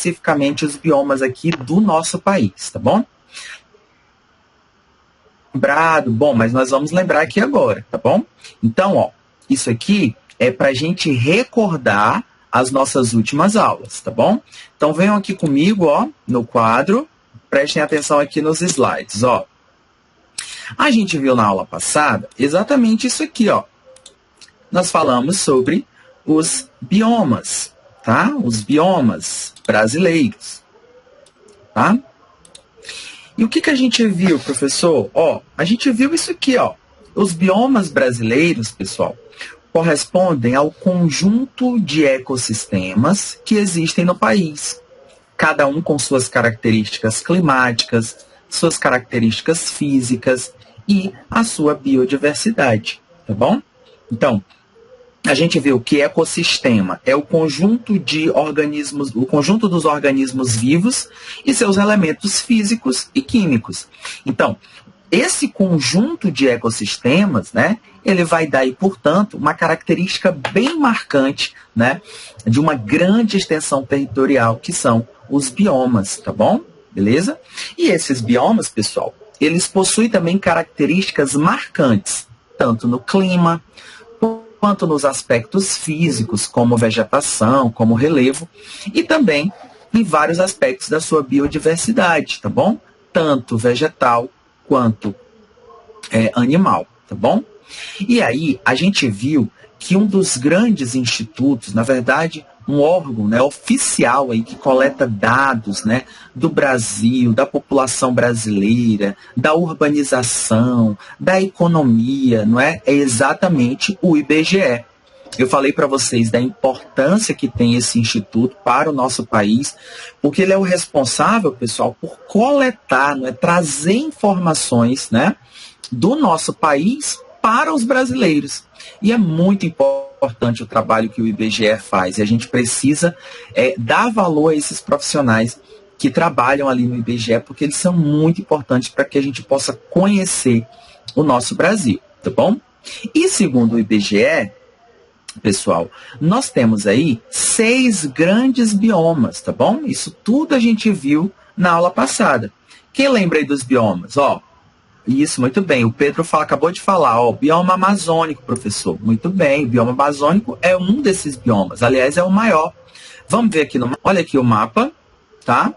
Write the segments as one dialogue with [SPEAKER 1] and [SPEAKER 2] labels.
[SPEAKER 1] especificamente os biomas aqui do nosso país, tá bom? Lembrado, bom, mas nós vamos lembrar aqui agora, tá bom? Então, ó, isso aqui é para a gente recordar as nossas últimas aulas, tá bom? Então, venham aqui comigo, ó, no quadro, prestem atenção aqui nos slides, ó. A gente viu na aula passada exatamente isso aqui, ó. Nós falamos sobre os biomas, tá? Os biomas brasileiros, tá? E o que a gente viu, professor? Ó, a gente viu isso aqui, ó. Os biomas brasileiros, pessoal, correspondem ao conjunto de ecossistemas que existem no país, cada um com suas características climáticas, suas características físicas e a sua biodiversidade, tá bom? Então, a gente viu que ecossistema é o conjunto de organismos, o conjunto dos organismos vivos e seus elementos físicos e químicos. Então, esse conjunto de ecossistemas, né, ele vai dar, e, portanto, uma característica bem marcante, né, de uma grande extensão territorial, que são os biomas, tá bom? Beleza? E esses biomas, pessoal, eles possuem também características marcantes, tanto no clima, quanto nos aspectos físicos, como vegetação, como relevo, e também em vários aspectos da sua biodiversidade, tá bom? Tanto vegetal quanto animal, tá bom? E aí, a gente viu que um dos grandes institutos, na verdade, um órgão, né, oficial aí, que coleta dados, né, do Brasil, da população brasileira, da urbanização, da economia, não é? É exatamente o IBGE. Eu falei para vocês da importância que tem esse instituto para o nosso país, porque ele é o responsável, pessoal, por coletar, não é, trazer informações, né, do nosso país para os brasileiros. E é muito importante o trabalho que o IBGE faz. E a gente precisa dar valor a esses profissionais que trabalham ali no IBGE, porque eles são muito importantes para que a gente possa conhecer o nosso Brasil, tá bom? E segundo o IBGE, pessoal, nós temos aí 6 grandes biomas, tá bom? Isso tudo a gente viu na aula passada. Quem lembra aí dos biomas? Ó, isso, muito bem. O Pedro acabou de falar, ó, bioma amazônico, professor. Muito bem, o bioma amazônico é um desses biomas. Aliás, é o maior. Vamos ver aqui, olha aqui o mapa, tá?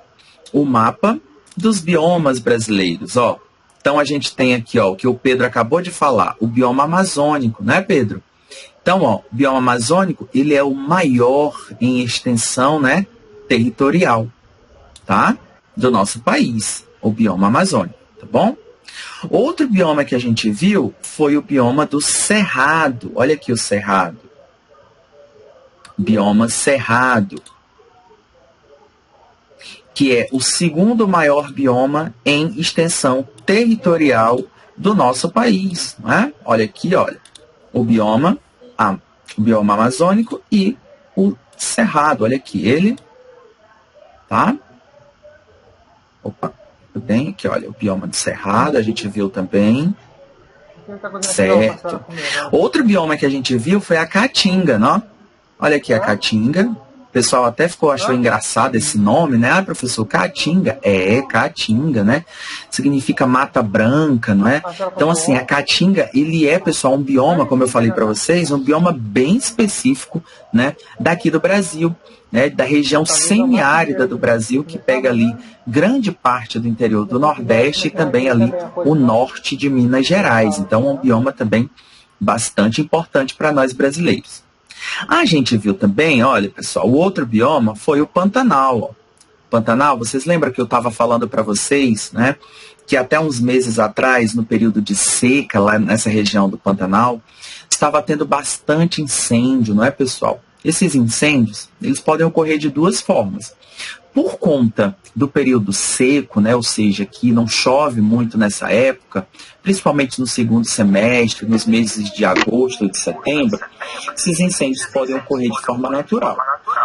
[SPEAKER 1] O mapa dos biomas brasileiros, ó. Então, a gente tem aqui, ó, o que o Pedro acabou de falar, o bioma amazônico, né, Pedro? Então, ó, o bioma amazônico, ele é o maior em extensão, né, territorial, tá? Do nosso país, o bioma amazônico, tá bom? Outro bioma que a gente viu foi o bioma do Cerrado. Olha aqui o Cerrado. Bioma Cerrado, que é o segundo maior bioma em extensão territorial do nosso país, não é? Olha aqui, olha. O bioma amazônico e o Cerrado. Olha aqui, ele, tá? Opa. Bem, aqui, olha, o bioma do Cerrado, a gente viu também. Certo. Outro bioma que a gente viu foi a Caatinga, não? Olha aqui a Caatinga. O pessoal até achou engraçado esse nome, né? Ah, professor, Caatinga. Caatinga, né? Significa mata branca, não é? Então, assim, a Caatinga, ele é, pessoal, um bioma, como eu falei para vocês, um bioma bem específico, né? Daqui do Brasil, né? Da região semiárida do Brasil, que pega ali grande parte do interior do Nordeste e também ali o norte de Minas Gerais. Então, é um bioma também bastante importante para nós brasileiros. A gente viu também, olha, pessoal, o outro bioma foi o Pantanal. Ó. Pantanal, vocês lembram que eu estava falando para vocês, né, que até uns meses atrás, no período de seca, lá nessa região do Pantanal, estava tendo bastante incêndio, não é, pessoal? Esses incêndios, eles podem ocorrer de duas formas. Por conta do período seco, né, ou seja, que não chove muito nessa época, principalmente no segundo semestre, nos meses de agosto e de setembro, esses incêndios podem ocorrer de forma natural.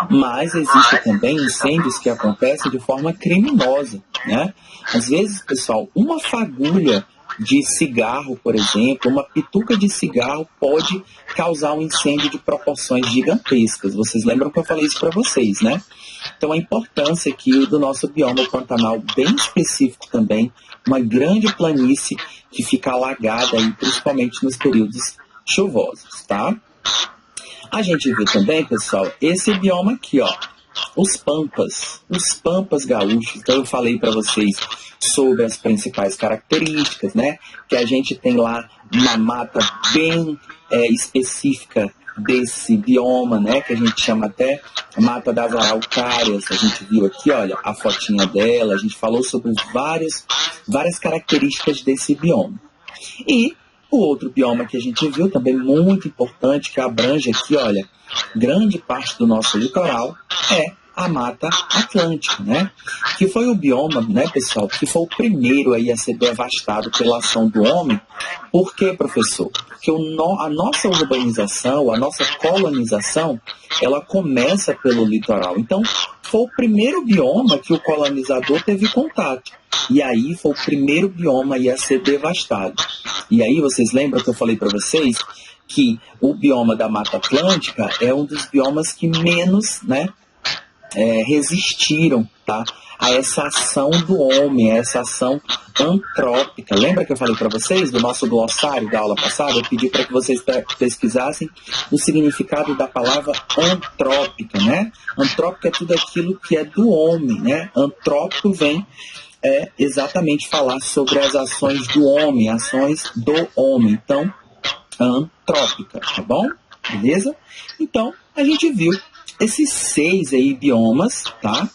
[SPEAKER 1] Mas existem também incêndios que acontecem de forma criminosa, né? Às vezes, pessoal, uma fagulha de cigarro, por exemplo, uma pituca de cigarro pode causar um incêndio de proporções gigantescas. Vocês lembram que eu falei isso para vocês, né? Então, a importância aqui do nosso bioma Pantanal, bem específico também, uma grande planície que fica alagada, aí, principalmente nos períodos chuvosos, tá? A gente viu também, pessoal, esse bioma aqui, ó, os pampas gaúchos. Então, eu falei para vocês sobre as principais características, né? Que a gente tem lá uma mata bem específica desse bioma, né? Que a gente chama até mata das araucárias. A gente viu aqui, olha, a fotinha dela. A gente falou sobre várias características desse bioma. E o outro bioma que a gente viu, também muito importante, que abrange aqui, olha, grande parte do nosso litoral, é a Mata Atlântica, né? Que foi o bioma, né, pessoal, que foi o primeiro aí a ser devastado pela ação do homem. Por quê, professor? Porque a nossa urbanização, a nossa colonização, ela começa pelo litoral. Então, foi o primeiro bioma que o colonizador teve contato. E aí foi o primeiro bioma a ser devastado. E aí vocês lembram que eu falei para vocês que o bioma da Mata Atlântica é um dos biomas que menos, né, resistiram, tá, a essa ação do homem, a essa ação antrópica. Lembra que eu falei para vocês do nosso glossário da aula passada? Eu pedi para que vocês pesquisassem o significado da palavra antrópica, né? Antrópica é tudo aquilo que é do homem, né? Antrópico vem exatamente falar sobre as ações do homem, ações do homem. Então, antrópica, tá bom? Beleza? Então, a gente viu esses 6 aí biomas, tá?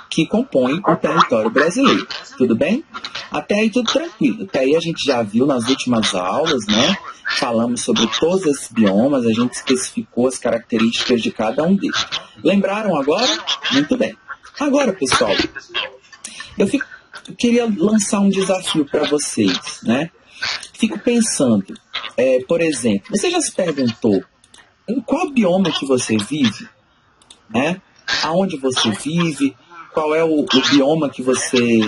[SPEAKER 1] Que compõem o território brasileiro. Tudo bem? Até aí tudo tranquilo. Até aí a gente já viu nas últimas aulas, né? Falamos sobre todos esses biomas, a gente especificou as características de cada um deles. Lembraram agora? Muito bem. Agora, pessoal, eu queria lançar um desafio para vocês, né? Fico pensando, por exemplo, você já se perguntou em qual bioma que você vive? Né? Aonde você vive? Qual é o bioma que você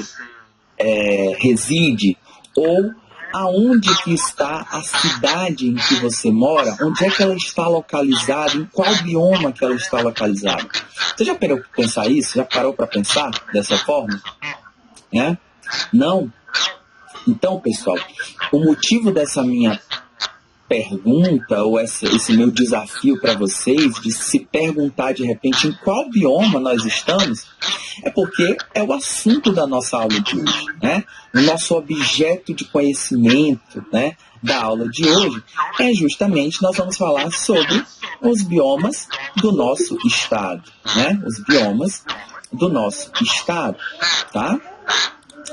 [SPEAKER 1] reside? Ou aonde que está a cidade em que você mora? Onde é que ela está localizada? Em qual bioma que ela está localizada? Você já parou para pensar isso? Já parou para pensar dessa forma? Né? Não? Então, pessoal, o motivo dessa minha pergunta, ou esse meu desafio para vocês, de se perguntar de repente em qual bioma nós estamos, é porque é o assunto da nossa aula de hoje, né? O nosso objeto de conhecimento, né, da aula de hoje é justamente, nós vamos falar sobre os biomas do nosso estado, né? Os biomas do nosso estado, tá?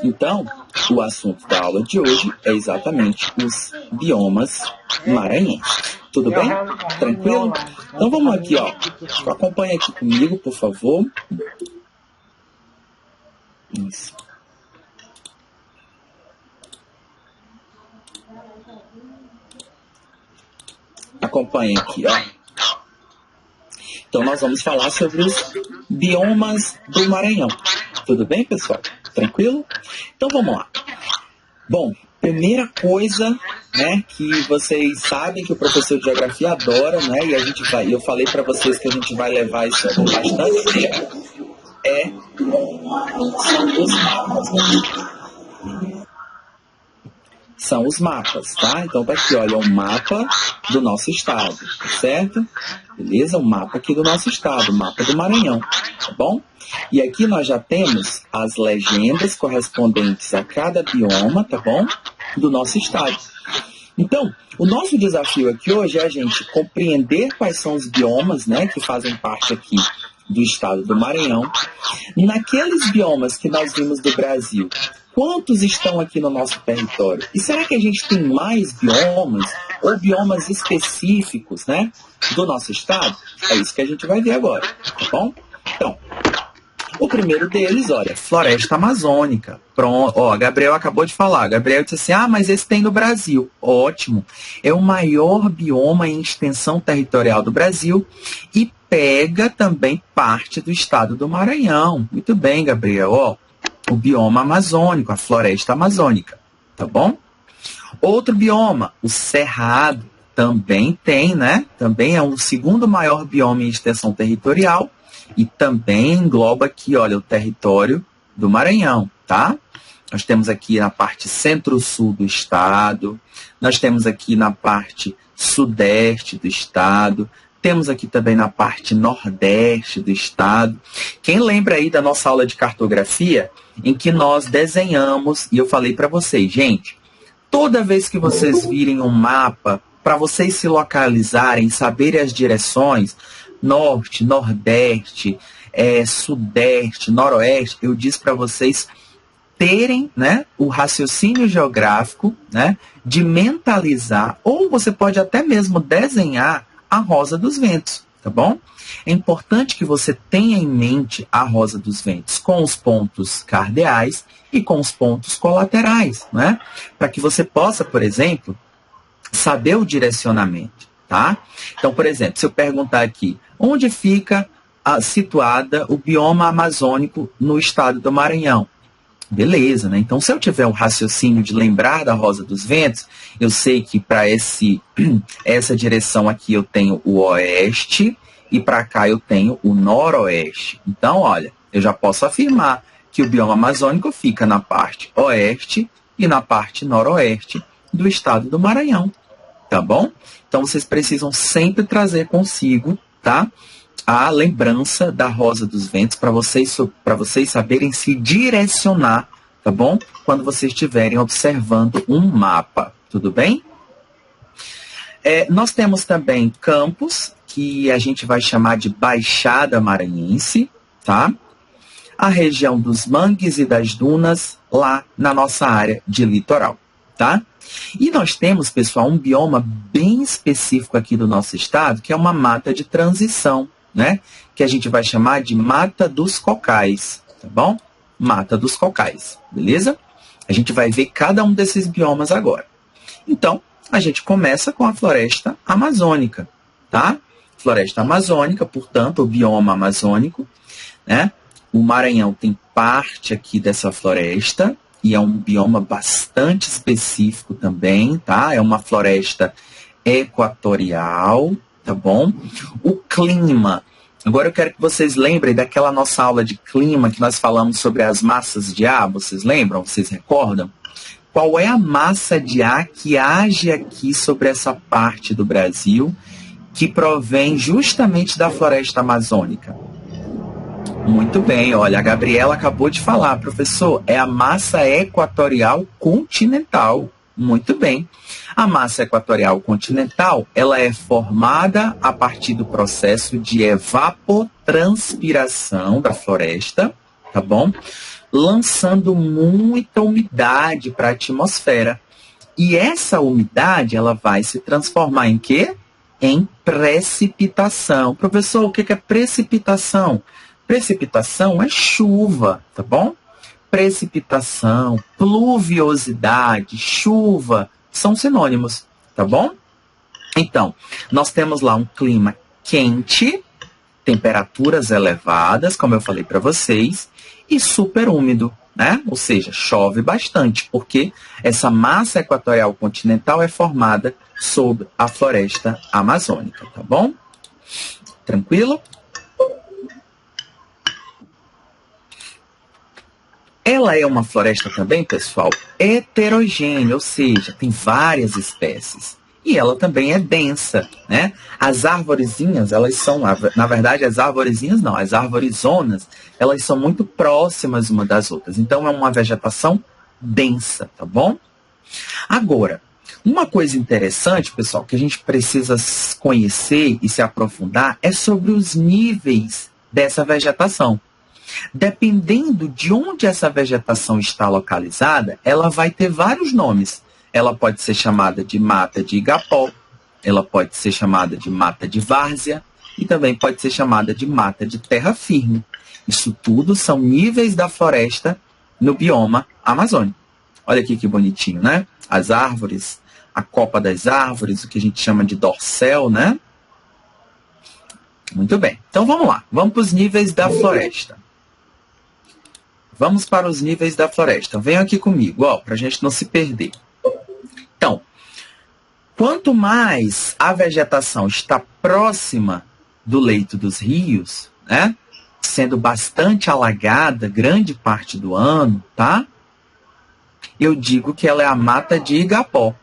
[SPEAKER 1] Então, o assunto da aula de hoje é exatamente os biomas maranhenses. Tudo bem? Tranquilo? Então vamos aqui, ó. Acompanha aqui comigo, por favor. Isso. Acompanha aqui, ó. Então nós vamos falar sobre os biomas do Maranhão. Tudo bem, pessoal? Tranquilo? Então vamos lá. Bom, primeira coisa, né, que vocês sabem que o professor de geografia adora, né, e eu falei para vocês que a gente vai levar isso por bastante tempo, são os mapas, né? São os mapas, tá? Então tá aqui, olha, um mapa do nosso estado, certo? Beleza? Um mapa aqui do nosso estado, o mapa do Maranhão, tá bom? E aqui nós já temos as legendas correspondentes a cada bioma, tá bom? Do nosso estado. Então, o nosso desafio aqui hoje é a gente compreender quais são os biomas, né, que fazem parte aqui do estado do Maranhão. Naqueles biomas que nós vimos do Brasil, quantos estão aqui no nosso território? E será que a gente tem mais biomas ou biomas específicos, né, do nosso estado? É isso que a gente vai ver agora, tá bom? Então, o primeiro deles, olha, floresta amazônica. Pronto, ó, Gabriel acabou de falar. Gabriel disse assim, mas esse tem no Brasil. Ótimo. É o maior bioma em extensão territorial do Brasil e pega também parte do estado do Maranhão. Muito bem, Gabriel. Ó, o bioma amazônico, a floresta amazônica. Tá bom? Outro bioma, o cerrado, também tem, né? Também é o segundo maior bioma em extensão territorial e também engloba aqui, olha, o território do Maranhão, tá? Nós temos aqui na parte centro-sul do estado, nós temos aqui na parte sudeste do estado, temos aqui também na parte nordeste do estado. Quem lembra aí da nossa aula de cartografia, em que nós desenhamos, e eu falei para vocês, gente, toda vez que vocês virem um mapa, para vocês se localizarem, saberem as direções, norte, nordeste, sudeste, noroeste, eu disse para vocês terem, né, o raciocínio geográfico, né, de mentalizar, ou você pode até mesmo desenhar a Rosa dos Ventos, tá bom? É importante que você tenha em mente a Rosa dos Ventos com os pontos cardeais e com os pontos colaterais, né? Para que você possa, por exemplo, saber o direcionamento, tá? Então, por exemplo, se eu perguntar aqui, onde fica situada o bioma amazônico no estado do Maranhão? Beleza, né? Então, se eu tiver um raciocínio de lembrar da Rosa dos Ventos, eu sei que para essa direção aqui eu tenho o oeste e para cá eu tenho o noroeste. Então, olha, eu já posso afirmar que o bioma amazônico fica na parte oeste e na parte noroeste do estado do Maranhão, tá bom? Então, vocês precisam sempre trazer consigo, tá? A lembrança da Rosa dos Ventos para vocês saberem se direcionar, tá bom? Quando vocês estiverem observando um mapa, tudo bem? Nós temos também campos, que a gente vai chamar de Baixada Maranhense, tá? A região dos mangues e das dunas, lá na nossa área de litoral, tá? E nós temos, pessoal, um bioma bem específico aqui do nosso estado, que é uma mata de transição, né? Que a gente vai chamar de Mata dos Cocais, tá bom? Mata dos Cocais, beleza? A gente vai ver cada um desses biomas agora. Então, a gente começa com a floresta amazônica, tá? Floresta amazônica, portanto, o bioma amazônico, né? O Maranhão tem parte aqui dessa floresta, e é um bioma bastante específico também, tá? É uma floresta equatorial, tá bom? O clima. Agora eu quero que vocês lembrem daquela nossa aula de clima que nós falamos sobre as massas de ar. Vocês lembram? Vocês recordam? Qual é a massa de ar que age aqui sobre essa parte do Brasil que provém justamente da floresta amazônica? Muito bem, olha, a Gabriela acabou de falar, professor, é a massa equatorial continental. Muito bem. A massa equatorial continental, ela é formada a partir do processo de evapotranspiração da floresta, tá bom? Lançando muita umidade para a atmosfera. E essa umidade, ela vai se transformar em quê? Em precipitação. Professor, o que é precipitação? Precipitação é chuva, tá bom? Precipitação, pluviosidade, chuva, são sinônimos, tá bom? Então, nós temos lá um clima quente, temperaturas elevadas, como eu falei para vocês, e super úmido, né? Ou seja, chove bastante, porque essa massa equatorial continental é formada sob a floresta amazônica, tá bom? Tranquilo? Ela é uma floresta também, pessoal, heterogênea, ou seja, tem várias espécies. E ela também é densa, né? As arvorezinhas, elas são, na verdade, as arvorezinhas não, as arvorizonas, elas são muito próximas uma das outras. Então, é uma vegetação densa, tá bom? Agora, uma coisa interessante, pessoal, que a gente precisa conhecer e se aprofundar é sobre os níveis dessa vegetação. Dependendo de onde essa vegetação está localizada, ela vai ter vários nomes. Ela pode ser chamada de mata de igapó, ela pode ser chamada de mata de várzea e também pode ser chamada de mata de terra firme. Isso tudo são níveis da floresta no bioma amazônico. Olha aqui que bonitinho, né? As árvores, a copa das árvores, o que a gente chama de dorsal, né? Muito bem. Então vamos lá. Vamos para os níveis da floresta. Vamos para os níveis da floresta. Venham aqui comigo, ó, para a gente não se perder. Então, quanto mais a vegetação está próxima do leito dos rios, né, sendo bastante alagada grande parte do ano, tá? Eu digo que ela é a mata de igapó,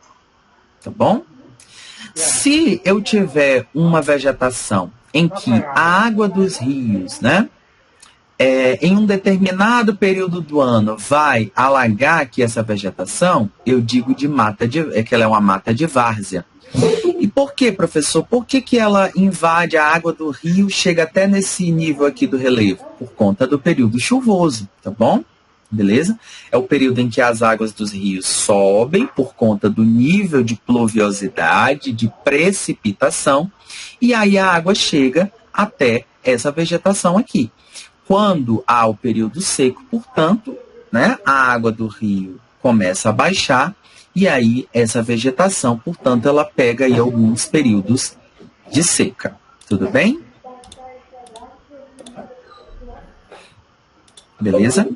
[SPEAKER 1] tá bom? Se eu tiver uma vegetação em que a água dos rios, né, em um determinado período do ano vai alagar aqui essa vegetação, eu digo que ela é uma mata de várzea. E por quê, professor? Por que ela invade a água do rio, chega até nesse nível aqui do relevo? Por conta do período chuvoso, tá bom? Beleza? É o período em que as águas dos rios sobem por conta do nível de pluviosidade, de precipitação, e aí a água chega até essa vegetação aqui. Quando há o período seco, portanto, né, a água do rio começa a baixar, e aí essa vegetação, portanto, ela pega aí alguns períodos de seca. Tudo bem? Beleza?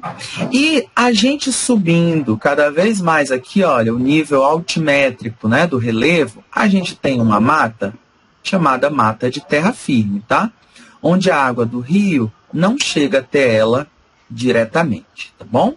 [SPEAKER 1] E a gente subindo cada vez mais aqui, olha, o nível altimétrico, né, do relevo, a gente tem uma mata chamada mata de terra firme, tá? Onde a água do rio não chega até ela diretamente, tá bom?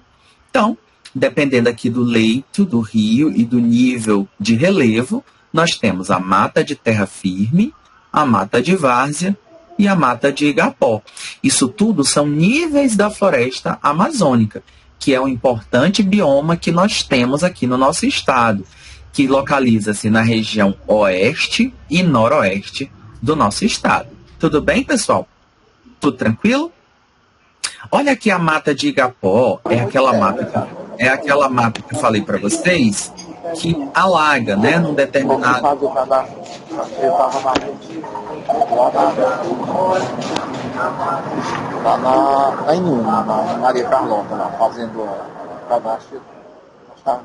[SPEAKER 1] Então, dependendo aqui do leito do rio e do nível de relevo, nós temos a mata de terra firme, a mata de várzea e a mata de igapó. Isso tudo são níveis da floresta amazônica, que é um importante bioma que nós temos aqui no nosso estado, que localiza-se na região oeste e noroeste do nosso estado. Tudo bem, pessoal? Tudo tranquilo? Olha aqui a mata de igapó, é aquela mata que eu falei para vocês, que alaga, né, num determinado...
[SPEAKER 2] Lá em Uma, na Maria Carlota, lá, fazendo cadastro,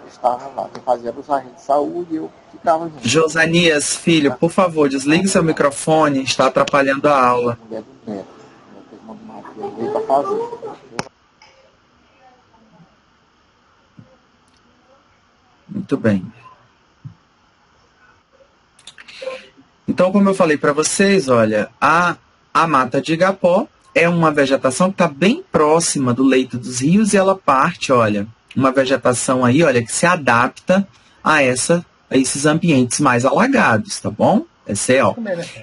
[SPEAKER 2] estava lá, quem fazia dos agentes de saúde e eu ficava junto.
[SPEAKER 1] Josanias, filho, por favor, desligue seu microfone, está atrapalhando a aula.
[SPEAKER 2] Mulher do neto, veio para fazer.
[SPEAKER 1] Muito bem. Então, como eu falei para vocês, olha, a mata de igapó é uma vegetação que está bem próxima do leito dos rios e ela parte, olha, uma vegetação aí, olha, que se adapta a esses ambientes mais alagados, tá bom? Esse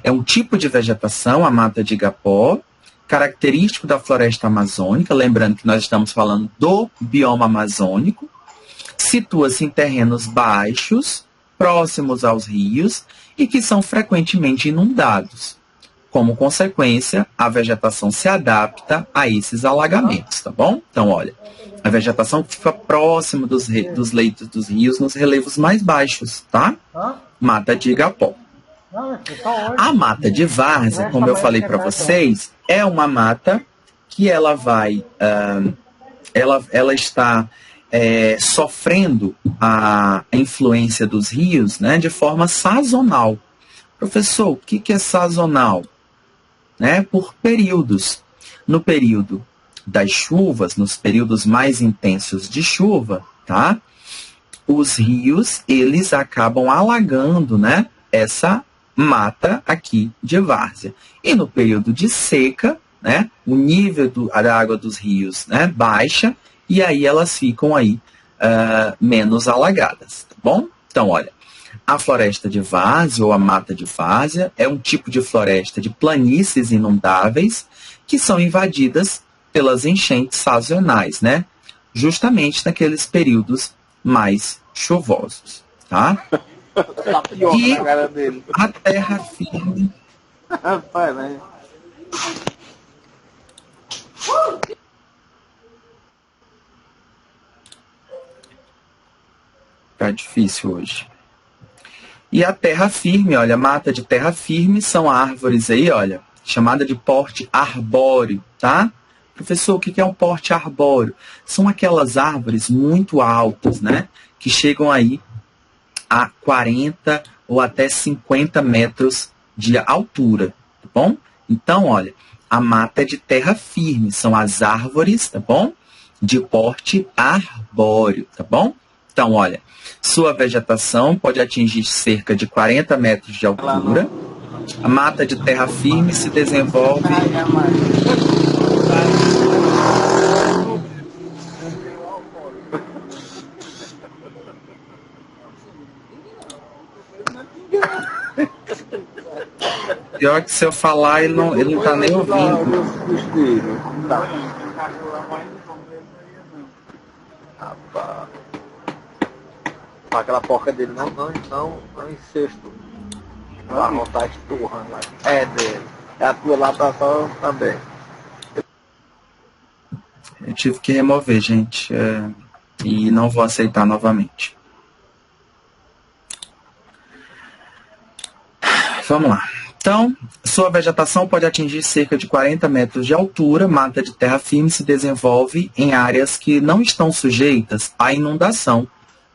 [SPEAKER 1] é um tipo de vegetação, a mata de igapó, característico da floresta amazônica, lembrando que nós estamos falando do bioma amazônico, situa-se em terrenos baixos, próximos aos rios e que são frequentemente inundados. Como consequência, a vegetação se adapta a esses alagamentos, tá bom? Então, olha, a vegetação fica próxima dos leitos dos rios nos relevos mais baixos, tá? Mata de igapó. A mata de várzea, como eu falei para vocês, é uma mata que ela vai, ela está sofrendo a influência dos rios, né, de forma sazonal. Professor, o que é sazonal? Né, por períodos. No período das chuvas, nos períodos mais intensos de chuva, tá? Os rios, eles acabam alagando, né, essa mata aqui de várzea. E no período de seca, né, o nível da água dos rios, né, baixa, e aí elas ficam aí menos alagadas, tá bom? Então, olha, a floresta de várzea ou a mata de várzea é um tipo de floresta de planícies inundáveis que são invadidas pelas enchentes sazonais, né? Justamente naqueles períodos mais chuvosos, tá? E a terra firme... Tá difícil hoje. E a terra firme, olha, mata de terra firme são árvores aí, olha, chamada de porte arbóreo, tá? Professor, o que é um porte arbóreo? São aquelas árvores muito altas, né? Que chegam aí a 40 ou até 50 metros de altura, tá bom? Então, olha, a mata é de terra firme, são as árvores, tá bom? De porte arbóreo, tá bom? Então, olha, sua vegetação pode atingir cerca de 40 metros de altura. A mata de terra firme se desenvolve... Pior que se eu falar, ele não tá nem ouvindo.
[SPEAKER 2] Aquela porca dele não incesto. Não tá esturrando lá. É dele. É a tua lá tá só também.
[SPEAKER 1] Eu tive que remover, gente. E não vou aceitar novamente. Vamos lá. Então, sua vegetação pode atingir cerca de 40 metros de altura. Mata de terra firme se desenvolve em áreas que não estão sujeitas à inundação,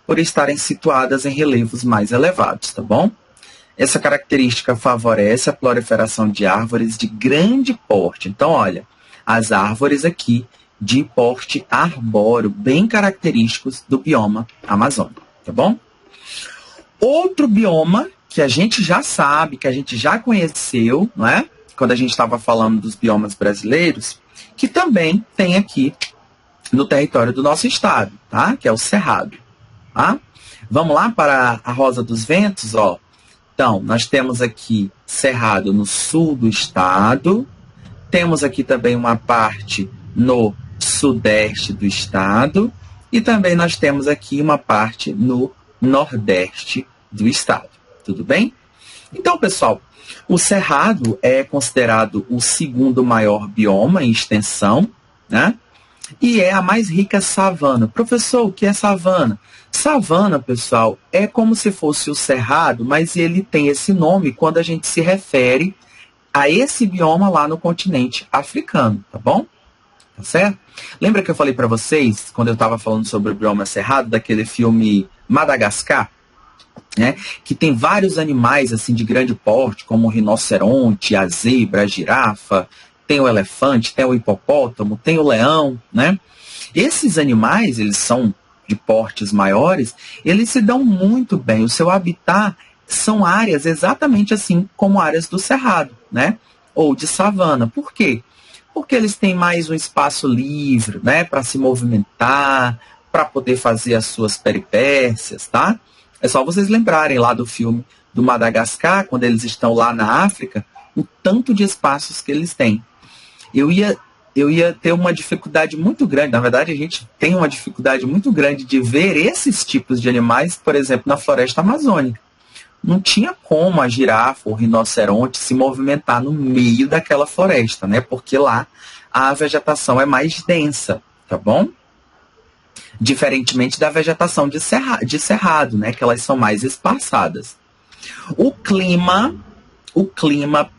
[SPEAKER 1] por estarem situadas em relevos mais elevados, tá bom? Essa característica favorece a proliferação de árvores de grande porte. Então, olha, as árvores aqui de porte arbóreo, bem característicos do bioma amazônico, tá bom? Outro bioma que a gente já sabe, que a gente já conheceu, não é? Quando a gente estava falando dos biomas brasileiros, que também tem aqui no território do nosso estado, tá? Que é o Cerrado, tá? Vamos lá para a Rosa dos Ventos, ó. Então, nós temos aqui Cerrado no sul do estado, temos aqui também uma parte no sudeste do estado e também nós temos aqui uma parte no nordeste do estado. Tudo bem? Então, pessoal, o Cerrado é considerado o segundo maior bioma em extensão, né? E é a mais rica savana. Professor, o que é savana? Savana, pessoal, é como se fosse o Cerrado, mas ele tem esse nome quando a gente se refere a esse bioma lá no continente africano, tá bom? Tá certo? Lembra que eu falei para vocês, quando eu estava falando sobre o bioma Cerrado, daquele filme Madagascar? Né, que tem vários animais assim de grande porte, como o rinoceronte, a zebra, a girafa, tem o elefante, tem o hipopótamo, tem o leão, né? Esses animais, eles são de portes maiores, eles se dão muito bem. O seu habitat são áreas exatamente assim como áreas do cerrado, né? Ou de savana. Por quê? Porque eles têm mais um espaço livre, né, para se movimentar, para poder fazer as suas peripécias, tá? É só vocês lembrarem lá do filme do Madagascar, quando eles estão lá na África, o tanto de espaços que eles têm. Eu ia ter uma dificuldade muito grande, na verdade a gente tem uma dificuldade muito grande de ver esses tipos de animais, por exemplo, na floresta amazônica. Não tinha como a girafa ou o rinoceronte se movimentar no meio daquela floresta, né? Porque lá a vegetação é mais densa, tá bom? Diferentemente da vegetação de cerrado, né, que elas são mais espaçadas. O clima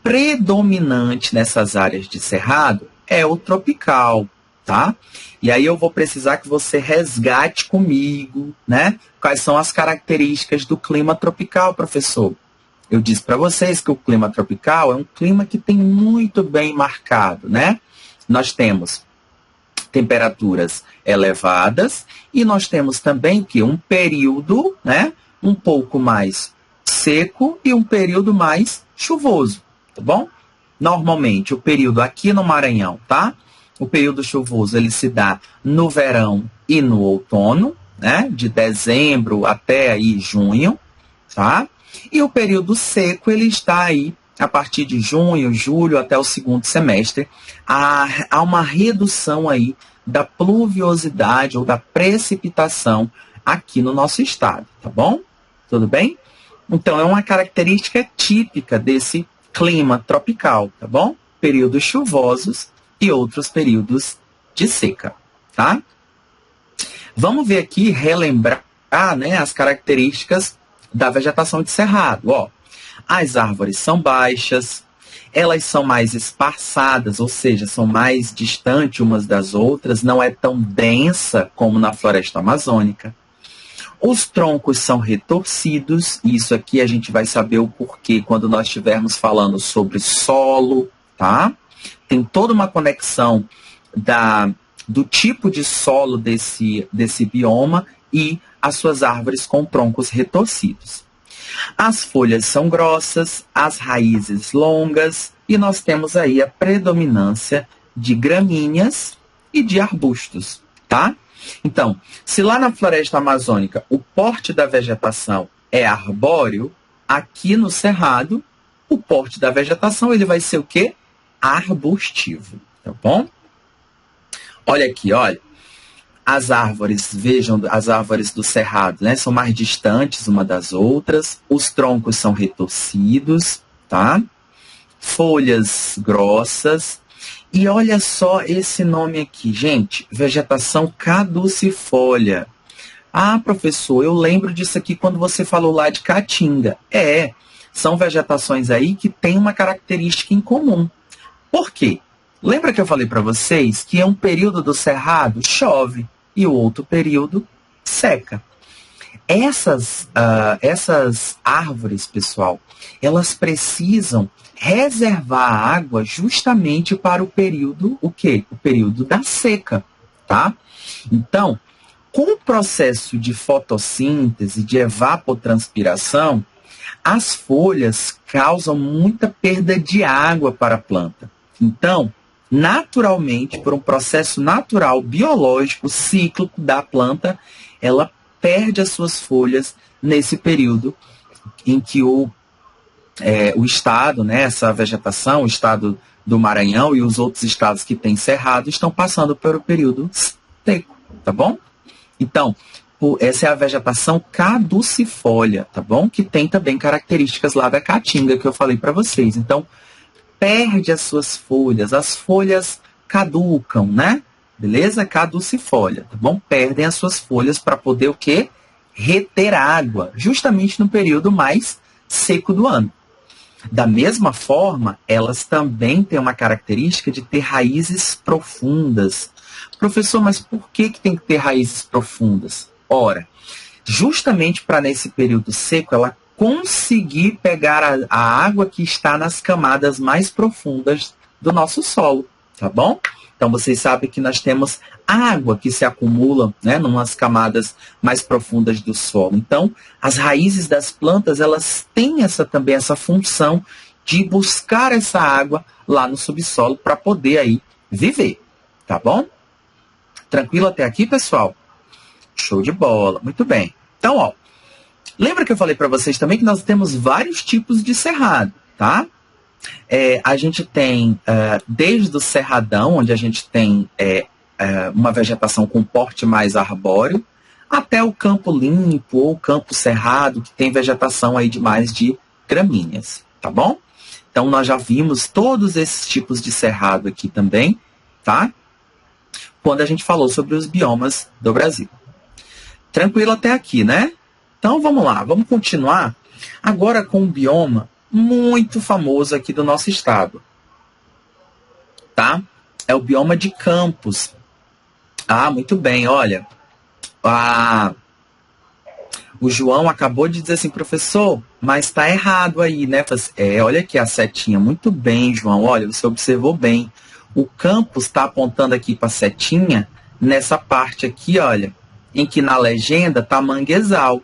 [SPEAKER 1] predominante nessas áreas de cerrado é o tropical, tá? E aí eu vou precisar que você resgate comigo, né? Quais são as características do clima tropical, professor? Eu disse para vocês que o clima tropical é um clima que tem muito bem marcado, né? Nós temos temperaturas elevadas e nós temos também que um período, né, um pouco mais seco e um período mais chuvoso, tá bom? Normalmente, o período aqui no Maranhão, tá? O período chuvoso, ele se dá no verão e no outono, né, de dezembro até aí junho, tá? E o período seco, ele está aí a partir de junho, julho, até o segundo semestre, há uma redução aí da pluviosidade ou da precipitação aqui no nosso estado, tá bom? Tudo bem? Então, é uma característica típica desse clima tropical, tá bom? Períodos chuvosos e outros períodos de seca, tá? Vamos ver aqui, relembrar, né, as características da vegetação de cerrado, ó. As árvores são baixas, elas são mais esparçadas, ou seja, são mais distantes umas das outras, não é tão densa como na floresta amazônica. Os troncos são retorcidos, e isso aqui a gente vai saber o porquê quando nós estivermos falando sobre solo, tá? Tem toda uma conexão do tipo de solo desse bioma e as suas árvores com troncos retorcidos. As folhas são grossas, as raízes longas, e nós temos aí a predominância de gramíneas e de arbustos, tá? Então, se lá na floresta amazônica o porte da vegetação é arbóreo, aqui no cerrado, o porte da vegetação ele vai ser o quê? Arbustivo, tá bom? Olha aqui, olha. As árvores, vejam, as árvores do cerrado, né? São mais distantes uma das outras. Os troncos são retorcidos, tá? Folhas grossas. E olha só esse nome aqui, gente. Vegetação caducifólia. Ah, professor, eu lembro disso aqui quando você falou lá de caatinga. São vegetações aí que têm uma característica em comum. Por quê? Lembra que eu falei para vocês que um período do cerrado chove e o outro período seca. Essas árvores, pessoal, elas precisam reservar a água justamente para o período, o quê? O período da seca, tá? Então, com o processo de fotossíntese, de evapotranspiração, as folhas causam muita perda de água para a planta. Então, naturalmente, por um processo natural, biológico, cíclico da planta, ela perde as suas folhas nesse período em que o estado, né, essa vegetação, o estado do Maranhão e os outros estados que têm cerrado estão passando pelo período seco, tá bom? Então, essa é a vegetação caducifólia, tá bom? Que tem também características lá da caatinga que eu falei para vocês. Então, perde as suas folhas, as folhas caducam, né? Beleza? Caducifólia, tá bom? Perdem as suas folhas para poder o quê? Reter água, justamente no período mais seco do ano. Da mesma forma, elas também têm uma característica de ter raízes profundas. Professor, mas por que tem que ter raízes profundas? Ora, justamente para nesse período seco, ela conseguir pegar a água que está nas camadas mais profundas do nosso solo, tá bom? Então, vocês sabem que nós temos água que se acumula, né, nas camadas mais profundas do solo. Então, as raízes das plantas, elas têm também essa função de buscar essa água lá no subsolo para poder aí viver, tá bom? Tranquilo até aqui, pessoal? Show de bola, muito bem. Então, ó, lembra que eu falei para vocês também que nós temos vários tipos de cerrado, tá? A gente tem, desde o cerradão, onde a gente tem uma vegetação com porte mais arbóreo, até o campo limpo ou campo cerrado, que tem vegetação aí mais de gramíneas, tá bom? Então, nós já vimos todos esses tipos de cerrado aqui também, tá? Quando a gente falou sobre os biomas do Brasil. Tranquilo até aqui, né? Então, vamos lá, vamos continuar agora com um bioma muito famoso aqui do nosso estado, tá? É o bioma de Campos. Ah, muito bem, olha. O João acabou de dizer assim, professor, mas está errado aí, né? Olha aqui a setinha. Muito bem, João, olha, você observou bem. O Campos está apontando aqui para a setinha, nessa parte aqui, olha, em que na legenda está manguezal.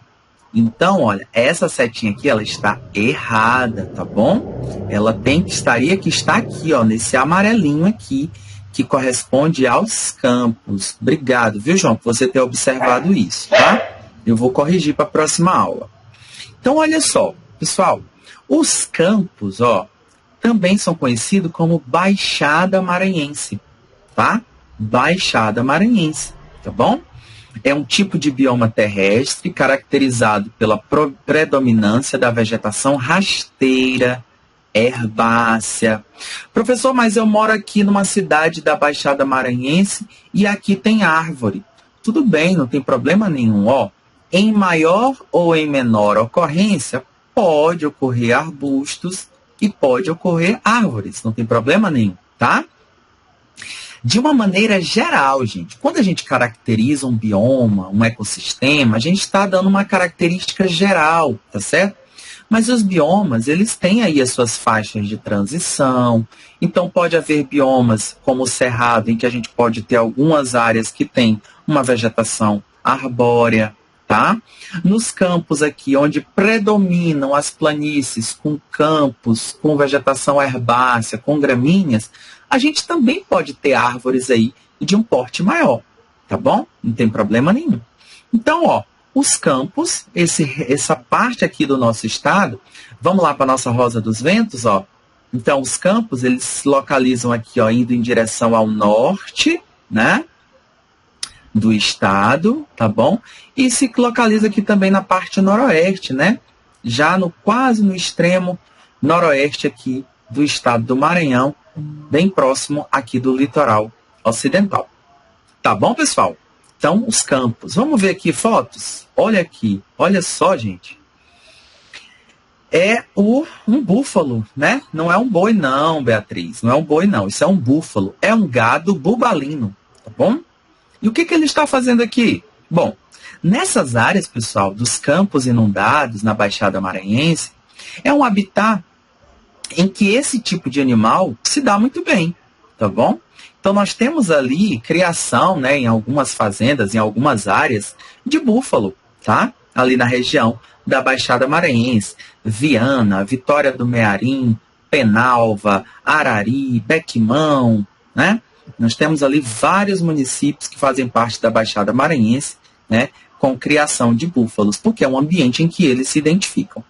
[SPEAKER 1] Então, olha, essa setinha aqui, ela está errada, tá bom? Ela estaria que estar aqui, ó, nesse amarelinho aqui, que corresponde aos campos. Obrigado, viu, João, por você ter observado isso, tá? Eu vou corrigir para a próxima aula. Então, olha só, pessoal, os campos, ó, também são conhecidos como Baixada Maranhense, tá? Baixada Maranhense, tá bom? É um tipo de bioma terrestre caracterizado pela predominância da vegetação rasteira, herbácea. Professor, mas eu moro aqui numa cidade da Baixada Maranhense e aqui tem árvore. Tudo bem, não tem problema nenhum. Ó, em maior ou em menor ocorrência, pode ocorrer arbustos e pode ocorrer árvores. Não tem problema nenhum, tá? De uma maneira geral, gente, quando a gente caracteriza um bioma, um ecossistema, a gente está dando uma característica geral, tá certo? Mas os biomas, eles têm aí as suas faixas de transição. Então, pode haver biomas como o Cerrado, em que a gente pode ter algumas áreas que têm uma vegetação arbórea, tá? Nos campos aqui, onde predominam as planícies com campos, com vegetação herbácea, com gramíneas, a gente também pode ter árvores aí de um porte maior, tá bom? Não tem problema nenhum. Então, ó, os campos, essa parte aqui do nosso estado, vamos lá para a nossa Rosa dos Ventos, ó. Então, os campos, eles se localizam aqui, ó, indo em direção ao norte, né, do estado, tá bom? E se localiza aqui também na parte noroeste, né? Já quase no extremo noroeste aqui do estado do Maranhão, bem próximo aqui do litoral ocidental. Tá bom, pessoal? Então, os campos. Vamos ver aqui fotos? Olha aqui, olha só, gente. É um búfalo, né? Não é um boi não, Beatriz. Não é um boi não, isso é um búfalo. É um gado bubalino, tá bom? E o que ele está fazendo aqui? Bom, nessas áreas, pessoal, dos campos inundados na Baixada Maranhense, é um habitat em que esse tipo de animal se dá muito bem, tá bom? Então, nós temos ali criação, né, em algumas fazendas, em algumas áreas, de búfalo, tá? Ali na região da Baixada Maranhense, Viana, Vitória do Mearim, Penalva, Arari, Bequimão, né? Nós temos ali vários municípios que fazem parte da Baixada Maranhense, né, com criação de búfalos, porque é um ambiente em que eles se identificam.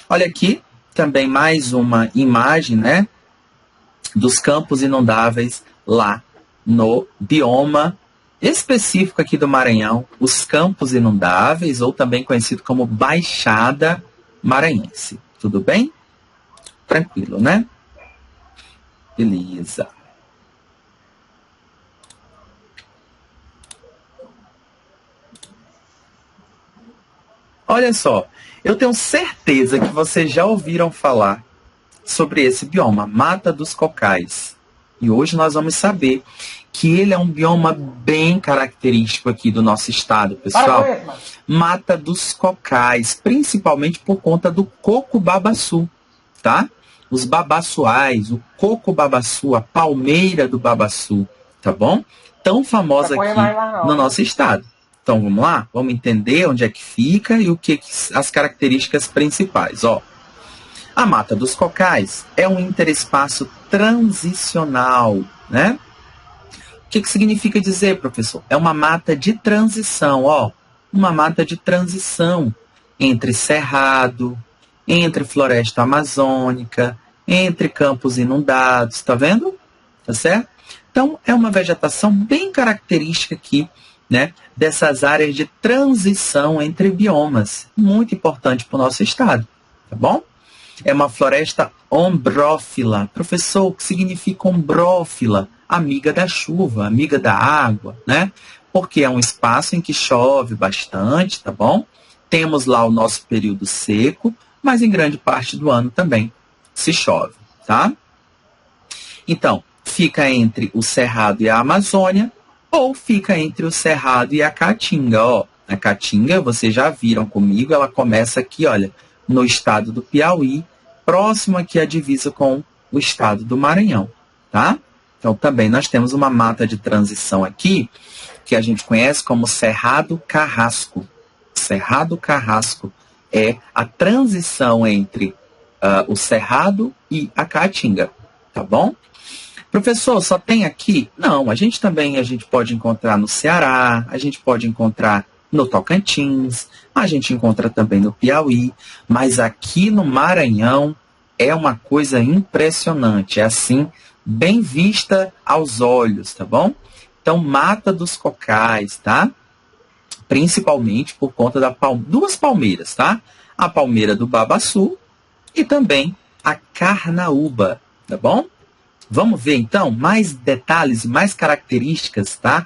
[SPEAKER 1] Olha aqui, também mais uma imagem, né, dos campos inundáveis lá no bioma específico aqui do Maranhão, os campos inundáveis, ou também conhecido como Baixada Maranhense. Tudo bem? Tranquilo, né? Beleza. Olha só, eu tenho certeza que vocês já ouviram falar sobre esse bioma, Mata dos Cocais. E hoje nós vamos saber que ele é um bioma bem característico aqui do nosso estado, pessoal. Mata dos Cocais, principalmente por conta do coco-babaçu, tá? Os babaçuais, o coco-babaçu, a palmeira do babaçu, tá bom? Tão famosa aqui no nosso estado. Então, vamos lá? Vamos entender onde é que fica e as características principais, ó. A Mata dos Cocais é um interespaço transicional, né? O que significa dizer, professor? É uma mata de transição, ó. Uma mata de transição entre cerrado, entre floresta amazônica, entre campos inundados, tá vendo? Tá certo? Então, é uma vegetação bem característica aqui, né, dessas áreas de transição entre biomas. Muito importante para o nosso estado, tá bom? É uma floresta ombrófila. Professor, o que significa ombrófila? Amiga da chuva, amiga da água, né? Porque é um espaço em que chove bastante, tá bom? Temos lá o nosso período seco, mas em grande parte do ano também se chove, tá? Então, fica entre o Cerrado e a Amazônia, ou fica entre o Cerrado e a Caatinga, ó. A Caatinga, vocês já viram comigo, ela começa aqui, olha, no estado do Piauí, próximo aqui à divisa com o estado do Maranhão, tá? Então, também nós temos uma mata de transição aqui, que a gente conhece como Cerrado Carrasco. Cerrado Carrasco é a transição entre o Cerrado e a Caatinga, tá bom? Professor, só tem aqui? Não, a gente pode encontrar no Ceará, a gente pode encontrar no Tocantins, a gente encontra também no Piauí, mas aqui no Maranhão é uma coisa impressionante, é assim, bem vista aos olhos, tá bom? Então, Mata dos Cocais, tá? Principalmente por conta duas palmeiras, tá? A palmeira do babaçu e também a carnaúba, tá bom? Vamos ver, então, mais detalhes e mais características, tá?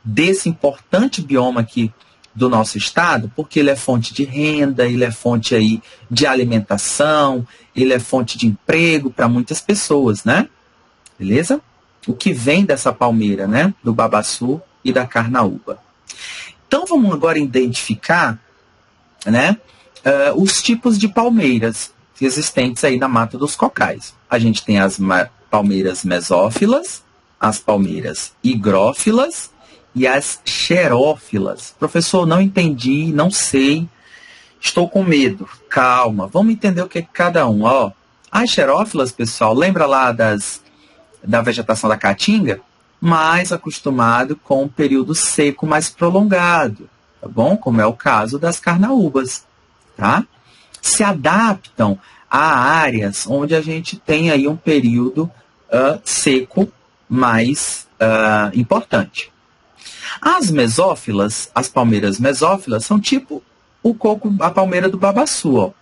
[SPEAKER 1] Desse importante bioma aqui do nosso estado, porque ele é fonte de renda, ele é fonte aí de alimentação, ele é fonte de emprego para muitas pessoas, né? Beleza? O que vem dessa palmeira, né? Do babaçu e da carnaúba. Então, vamos agora identificar, né, os tipos de palmeiras existentes aí na Mata dos Cocais. A gente tem as palmeiras mesófilas, as palmeiras higrófilas e as xerófilas. Professor, não entendi, não sei, estou com medo. Calma, vamos entender o que é cada um. Ó, as xerófilas, pessoal, lembra lá da vegetação da caatinga? Mais acostumado com um período seco mais prolongado, tá bom? Como é o caso das carnaúbas, tá? Se adaptam a áreas onde a gente tem aí um período seco mais importante. As mesófilas, as palmeiras mesófilas, são tipo o coco, a palmeira do babaçu. Ó.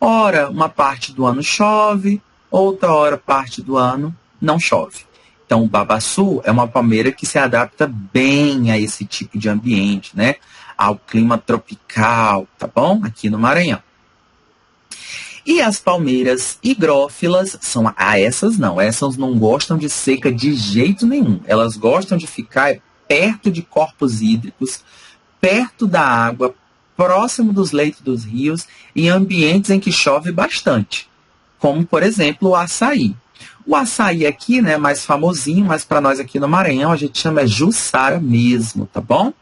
[SPEAKER 1] Ora, uma parte do ano chove, outra hora parte do ano não chove. Então, o babaçu é uma palmeira que se adapta bem a esse tipo de ambiente, né? Ao clima tropical, tá bom? Aqui no Maranhão. E as palmeiras higrófilas são... essas não gostam de seca de jeito nenhum. Elas gostam de ficar perto de corpos hídricos, perto da água, próximo dos leitos dos rios, em ambientes em que chove bastante. Como, por exemplo, o açaí. O açaí aqui, né, mais famosinho, mas para nós aqui no Maranhão, a gente chama jussara mesmo, tá bom?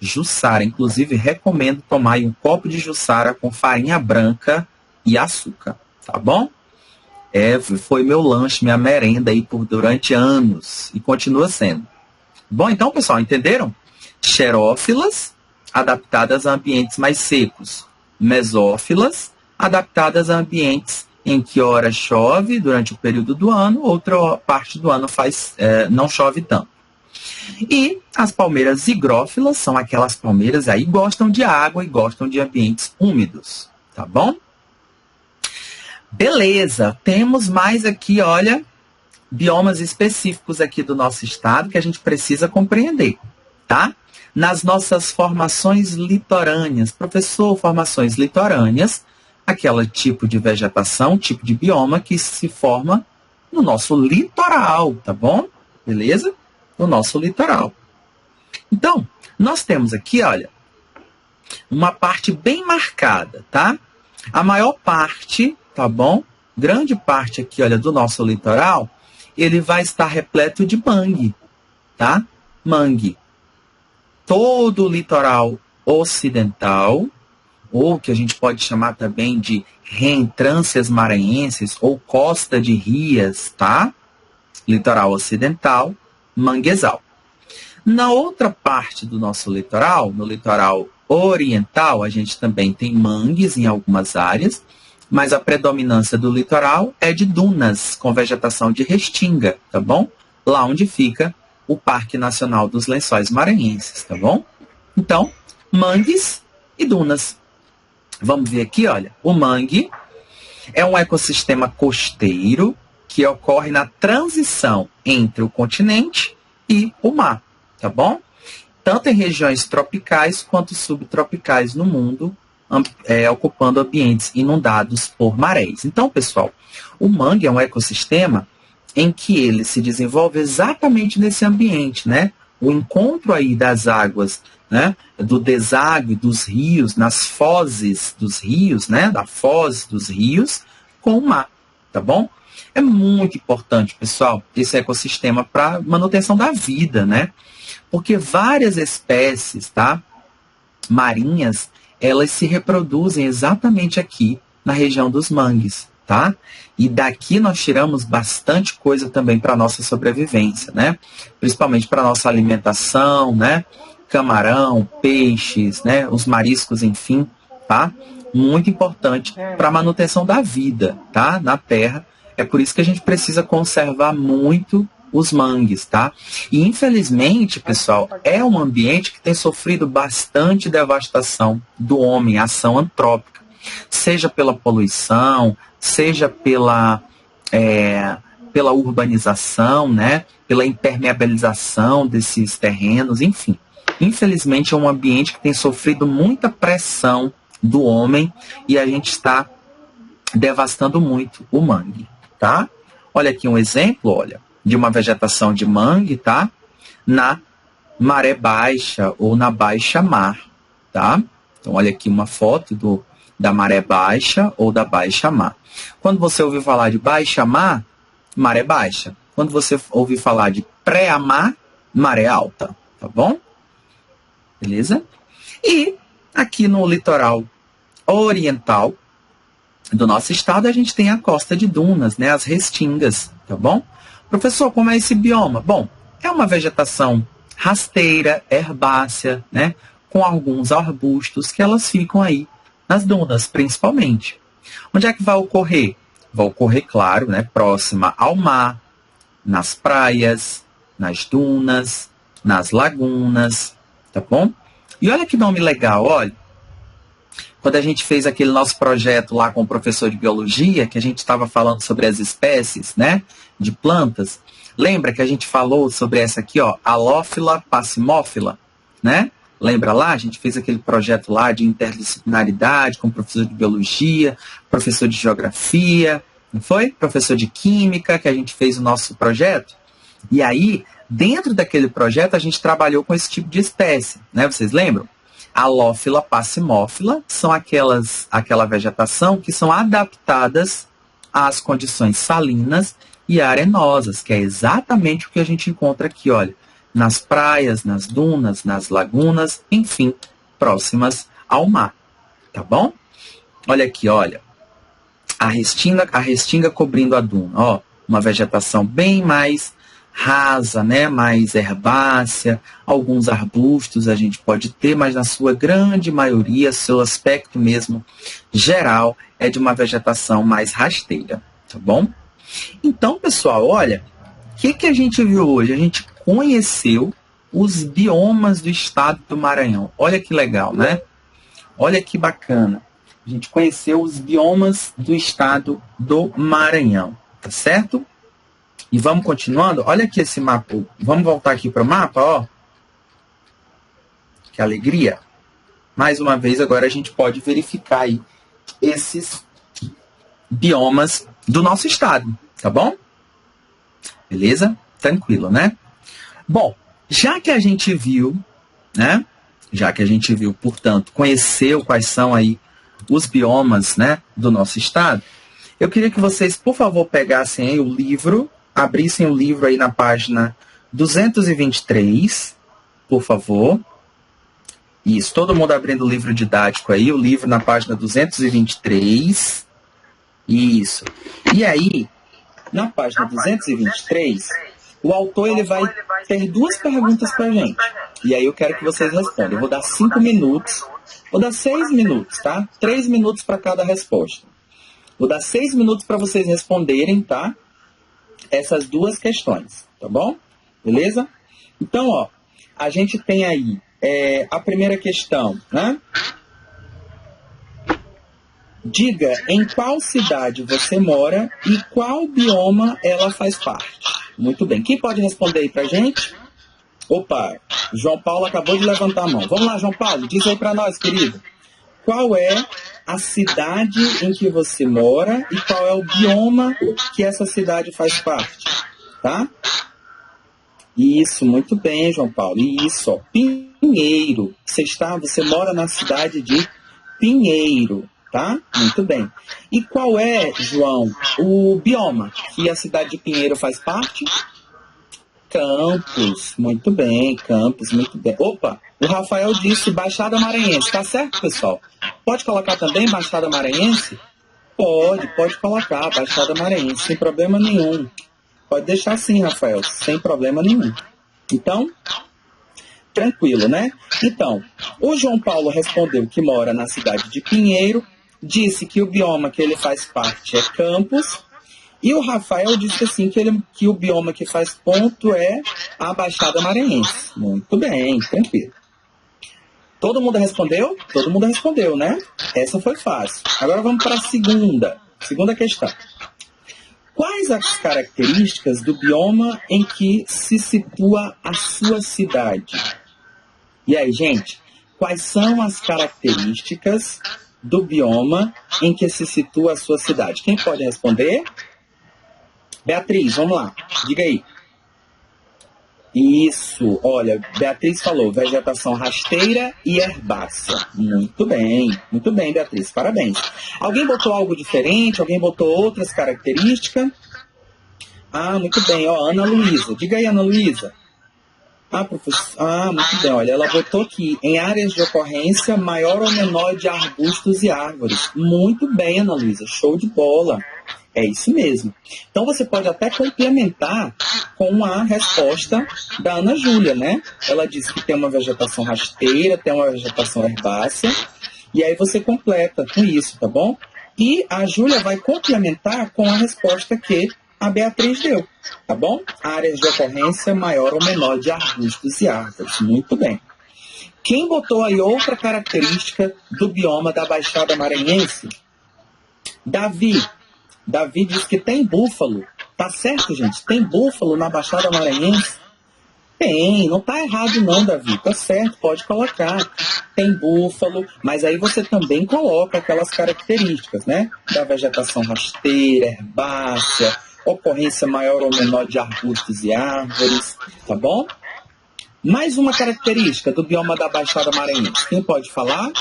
[SPEAKER 1] Jussara. Inclusive, recomendo tomar um copo de jussara com farinha branca e açúcar, tá bom? Foi meu lanche, minha merenda aí durante anos e continua sendo. Bom, então, pessoal, entenderam? Xerófilas, adaptadas a ambientes mais secos. Mesófilas, adaptadas a ambientes em que ora chove durante o período do ano, outra parte do ano não chove tanto. E as palmeiras higrófilas são aquelas palmeiras aí que gostam de água e gostam de ambientes úmidos, tá bom? Beleza, temos mais aqui, olha, biomas específicos aqui do nosso estado que a gente precisa compreender, tá? Nas nossas formações litorâneas. Professor, formações litorâneas, aquele tipo de vegetação, tipo de bioma que se forma no nosso litoral, tá bom? Beleza? No nosso litoral. Então, nós temos aqui, olha, uma parte bem marcada, tá? A maior parte, tá bom? Grande parte aqui, olha, do nosso litoral, ele vai estar repleto de mangue, tá? Mangue. Todo o litoral ocidental, ou que a gente pode chamar também de reentrâncias maranhenses, ou costa de rias, tá? Litoral ocidental, manguezal. Na outra parte do nosso litoral, no litoral oriental, a gente também tem mangues em algumas áreas, mas a predominância do litoral é de dunas, com vegetação de restinga, tá bom? Lá onde fica o Parque Nacional dos Lençóis Maranhenses, tá bom? Então, mangues e dunas. Vamos ver aqui, olha. O mangue é um ecossistema costeiro que ocorre na transição entre o continente e o mar, tá bom? Tanto em regiões tropicais quanto subtropicais no mundo, ocupando ambientes inundados por marés. Então, pessoal, o mangue é um ecossistema em que ele se desenvolve exatamente nesse ambiente, né? O encontro aí das águas, né? Do deságue dos rios, nas fozes dos rios, né? Da foz dos rios com o mar, tá bom? É muito importante, pessoal, esse ecossistema para manutenção da vida, né? Porque várias espécies, tá? Marinhas, elas se reproduzem exatamente aqui na região dos mangues, tá? E daqui nós tiramos bastante coisa também para a nossa sobrevivência, né? Principalmente para a nossa alimentação, né? Camarão, peixes, né? Os mariscos, enfim, tá? Muito importante para a manutenção da vida, tá? Na Terra. É por isso que a gente precisa conservar muito os mangues, tá? E, infelizmente, pessoal, é um ambiente que tem sofrido bastante devastação do homem, ação antrópica. Seja pela poluição, seja pela urbanização, né? Pela impermeabilização desses terrenos, enfim. Infelizmente, é um ambiente que tem sofrido muita pressão do homem e a gente está devastando muito o mangue, tá? Olha aqui um exemplo, olha, de uma vegetação de mangue, tá? Na maré baixa ou na baixa mar, tá? Então, olha aqui uma foto da maré baixa ou da baixa mar. Quando você ouvir falar de baixa maré baixa. Quando você ouvir falar de pré-mar, maré alta, tá bom? Beleza? E aqui no litoral oriental do nosso estado, a gente tem a costa de dunas, né? As restingas, tá bom? Professor, como é esse bioma? Bom, é uma vegetação rasteira, herbácea, né? Com alguns arbustos que elas ficam aí nas dunas, principalmente. Onde é que vai ocorrer? Vai ocorrer, claro, né? Próxima ao mar, nas praias, nas dunas, nas lagunas, tá bom? E olha que nome legal, olha. Quando a gente fez aquele nosso projeto lá com o professor de biologia, que a gente estava falando sobre as espécies, né, de plantas, lembra que a gente falou sobre essa aqui, ó, Halófila passimófila, né? Lembra lá? A gente fez aquele projeto lá de interdisciplinaridade com o professor de biologia, professor de geografia, não foi? Professor de química, que a gente fez o nosso projeto. E aí, dentro daquele projeto, a gente trabalhou com esse tipo de espécie, né? Vocês lembram? Halófila passimófila são aquela vegetação que são adaptadas às condições salinas e arenosas, que é exatamente o que a gente encontra aqui, olha, nas praias, nas dunas, nas lagunas, enfim, próximas ao mar, tá bom? Olha aqui, olha, a restinga cobrindo a duna, ó, uma vegetação bem mais rasa, né, mais herbácea, alguns arbustos a gente pode ter, mas na sua grande maioria, seu aspecto mesmo geral é de uma vegetação mais rasteira, tá bom? Então, pessoal, olha, o que a gente viu hoje? A gente conheceu os biomas do estado do Maranhão. Olha que legal, né? Olha que bacana. A gente conheceu os biomas do estado do Maranhão, tá certo? E vamos continuando. Olha aqui esse mapa. Vamos voltar aqui para o mapa, ó. Que alegria. Mais uma vez, agora a gente pode verificar aí esses biomas do nosso estado, tá bom? Beleza? Tranquilo, né? Bom, já que a gente viu, né? Já que a gente viu, portanto, conheceu quais são aí os biomas, né, do nosso estado, eu queria que vocês, por favor, pegassem aí o livro, abrissem o livro aí na página 223, por favor. Isso, todo mundo abrindo o livro didático aí, o livro na página 223. Isso. E aí, na página 223, o autor ele vai ter duas perguntas para a gente. E aí eu quero que vocês respondam. Eu vou dar 5 minutos, vou dar 6 minutos, tá? 3 minutos para cada resposta. Vou dar 6 minutos para vocês responderem, tá? Essas duas questões, tá bom? Beleza? Então, ó, a gente tem aí a primeira questão, né? Diga em qual cidade você mora e qual bioma ela faz parte. Muito bem. Quem pode responder aí pra gente? Opa, João Paulo acabou de levantar a mão. Vamos lá, João Paulo, diz aí pra nós, querido. Qual é a cidade em que você mora e qual é o bioma que essa cidade faz parte, tá? Isso, muito bem, João Paulo. Isso, ó, Pinheiro. Você mora na cidade de Pinheiro, tá? Muito bem. E qual é, João, o bioma que a cidade de Pinheiro faz parte? Campos, muito bem, Campos, muito bem. Opa, o Rafael disse Baixada Maranhense, tá certo, pessoal? Pode colocar também Baixada Maranhense? Pode colocar Baixada Maranhense, sem problema nenhum. Pode deixar sim, Rafael, sem problema nenhum. Então, tranquilo, né? Então, o João Paulo respondeu que mora na cidade de Pinheiro, disse que o bioma que ele faz parte é Campos, e o Rafael disse assim que o bioma que faz ponto é a Baixada Maranhense. Muito bem, tranquilo. Todo mundo respondeu? Todo mundo respondeu, né? Essa foi fácil. Agora vamos para a segunda questão. Quais as características do bioma em que se situa a sua cidade? E aí, gente, quais são as características do bioma em que se situa a sua cidade? Quem pode responder? Beatriz, vamos lá, diga aí. Isso, olha, Beatriz falou, vegetação rasteira e herbácea. Muito bem, Beatriz, parabéns. Alguém botou algo diferente? Alguém botou outras características? Ah, muito bem, ó, Ana Luísa. Diga aí, Ana Luísa. Ah, professor. Ah, muito bem. Olha, ela botou aqui, em áreas de ocorrência maior ou menor de arbustos e árvores. Muito bem, Ana Luísa. Show de bola. É isso mesmo. Então, você pode até complementar com a resposta da Ana Júlia, né? Ela disse que tem uma vegetação rasteira, tem uma vegetação herbácea, e aí você completa com isso, tá bom? E a Júlia vai complementar com a resposta que a Beatriz deu, tá bom? Áreas de ocorrência maior ou menor de arbustos e árvores. Muito bem. Quem botou aí outra característica do bioma da Baixada Maranhense? Davi. Davi diz que tem búfalo. Tá certo, gente? Tem búfalo na Baixada Maranhense? Tem, não tá errado não, Davi. Tá certo, pode colocar. Tem búfalo, mas aí você também coloca aquelas características, né? Da vegetação rasteira, herbácea, ocorrência maior ou menor de arbustos e árvores, tá bom? Mais uma característica do bioma da Baixada Maranhense. Quem pode falar?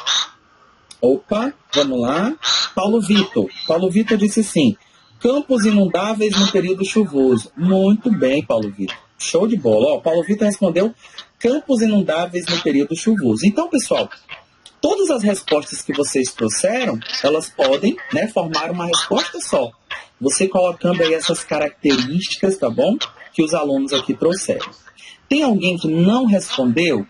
[SPEAKER 1] Opa, vamos lá. Paulo Vitor. Paulo Vitor disse assim, campos inundáveis no período chuvoso. Muito bem, Paulo Vitor. Show de bola. Ó, Paulo Vitor respondeu campos inundáveis no período chuvoso. Então, pessoal, todas as respostas que vocês trouxeram, elas podem, né, formar uma resposta só. Você colocando aí essas características, tá bom? Que os alunos aqui trouxeram. Tem alguém que não respondeu?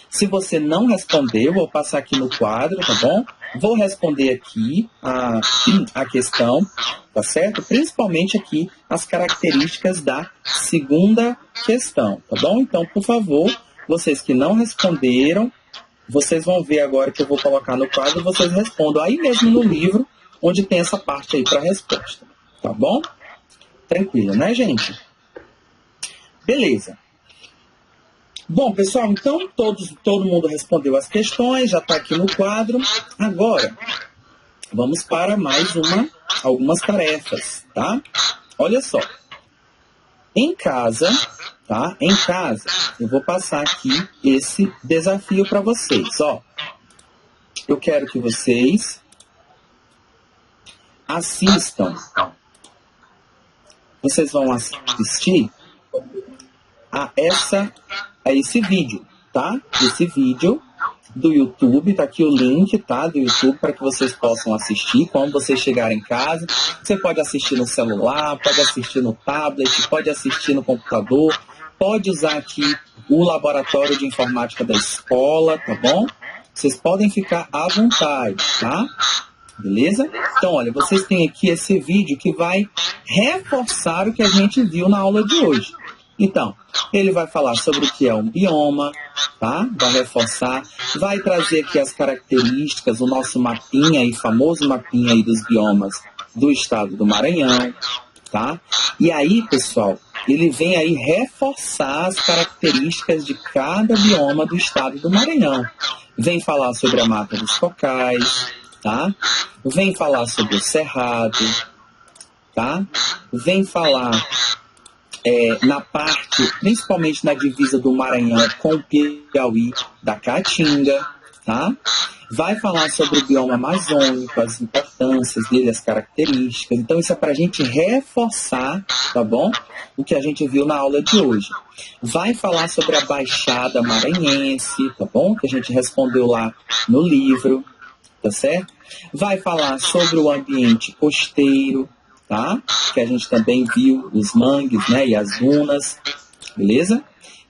[SPEAKER 1] Se você não respondeu, vou passar aqui no quadro, tá bom? Vou responder aqui a questão, tá certo? Principalmente aqui as características da segunda questão, tá bom? Então, por favor, vocês que não responderam, vocês vão ver agora que eu vou colocar no quadro, vocês respondam aí mesmo no livro, onde tem essa parte aí para resposta, tá bom? Tranquilo, né, gente? Beleza. Bom, pessoal, então todo mundo respondeu as questões, já está aqui no quadro. Agora, vamos para mais algumas tarefas, tá? Olha só. Em casa, tá? Em casa, eu vou passar aqui esse desafio para vocês, ó. Eu quero que vocês assistam. Vocês vão assistir a esse vídeo, tá? Esse vídeo do YouTube, tá aqui o link, tá? Do YouTube para que vocês possam assistir quando vocês chegarem em casa. Você pode assistir no celular, pode assistir no tablet, pode assistir no computador, pode usar aqui o laboratório de informática da escola, tá bom? Vocês podem ficar à vontade, tá? Beleza? Então, olha, vocês têm aqui esse vídeo que vai reforçar o que a gente viu na aula de hoje. Então, ele vai falar sobre o que é um bioma, tá? Vai reforçar, vai trazer aqui as características, o nosso mapinha aí, famoso mapinha aí dos biomas do estado do Maranhão, tá? E aí, pessoal, ele vem aí reforçar as características de cada bioma do estado do Maranhão. Vem falar sobre a Mata dos Cocais, tá? Vem falar sobre o Cerrado, tá? Vem falar na parte, principalmente na divisa do Maranhão com o Piauí, da Caatinga, tá? Vai falar sobre o bioma amazônico, as importâncias dele, as características. Então, isso é para a gente reforçar, tá bom? O que a gente viu na aula de hoje. Vai falar sobre a Baixada Maranhense, tá bom? Que a gente respondeu lá no livro, tá certo? Vai falar sobre o ambiente costeiro, tá? Que a gente também viu os mangues, né? E as dunas, beleza?